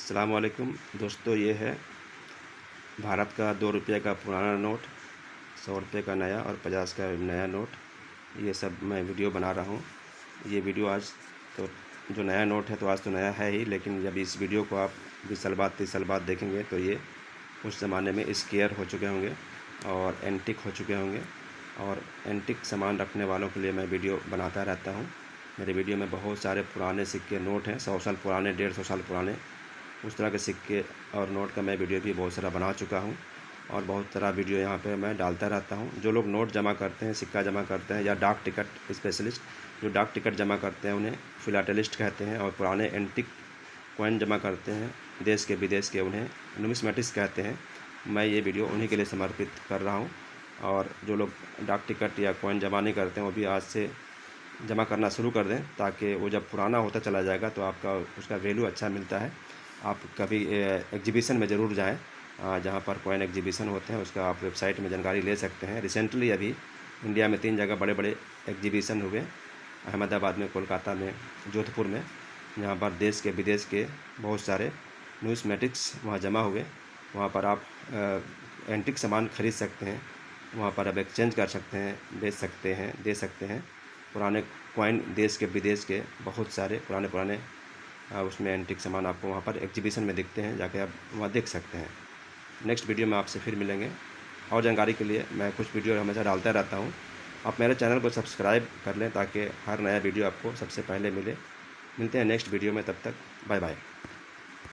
अस्सलाम वालेकुम दोस्तों, ये है भारत का 2 रुपये का पुराना नोट, 100 रुपये का नया और 50 का नया नोट। ये सब मैं वीडियो बना रहा हूँ। ये वीडियो आज तो जो नया नोट है तो आज तो नया है ही, लेकिन जब इस वीडियो को आप 20 साल बाद 30 साल बाद देखेंगे तो ये उस ज़माने में स्केयर हो चुके होंगे और एंटिक हो चुके होंगे। और एंटिक सामान रखने वालों के लिए मैं वीडियो बनाता रहता हूँ। मेरे वीडियो में बहुत सारे पुराने सिक्के नोट हैं, 100 साल पुराने, 150 साल पुराने, उस तरह के सिक्के और नोट का मैं वीडियो भी बहुत सारा बना चुका हूँ और बहुत सारा वीडियो यहाँ पे मैं डालता रहता हूँ। जो लोग नोट जमा करते हैं, सिक्का जमा करते हैं या डाक टिकट स्पेशलिस्ट जो डाक टिकट जमा करते हैं उन्हें फिलाटेलिस्ट कहते हैं, और पुराने एंटिक कॉइन जमा करते हैं देश के विदेश के उन्हें नुमिस्मेटिक्स कहते हैं। मैं ये वीडियो उन्हीं के लिए समर्पित कर रहा हूँ। और जो लोग डाक टिकट या कॉइन जमा नहीं करते हैं वो भी आज से जमा करना शुरू कर दें, ताकि वो जब पुराना होता चला जाएगा तो आपका उसका वैल्यू अच्छा मिलता है। आप कभी एग्जीबिशन में ज़रूर जाएं, जहां पर कॉइन एग्जीबिशन होते हैं उसका आप वेबसाइट में जानकारी ले सकते हैं। रिसेंटली अभी इंडिया में 3 जगह बड़े बड़े एग्जीबिशन हुए, अहमदाबाद में, कोलकाता में, जोधपुर में, जहां पर देश के विदेश के बहुत सारे न्यूज़मेटिक्स वहां जमा हुए। वहां पर आप एंटिक सामान खरीद सकते हैं, वहाँ पर आप एक्सचेंज कर सकते हैं, बेच सकते हैं, दे सकते हैं। पुराने कॉइन देश के विदेश के बहुत सारे पुराने उसमें एंटिक सामान आपको वहाँ पर एग्जीबिशन में दिखते हैं, जाके आप वहाँ देख सकते हैं। नेक्स्ट वीडियो में आपसे फिर मिलेंगे। और जानकारी के लिए मैं कुछ वीडियो हमेशा डालता रहता हूँ। आप मेरे चैनल को सब्सक्राइब कर लें ताकि हर नया वीडियो आपको सबसे पहले मिले। मिलते हैं नेक्स्ट वीडियो में, तब तक बाय बाय।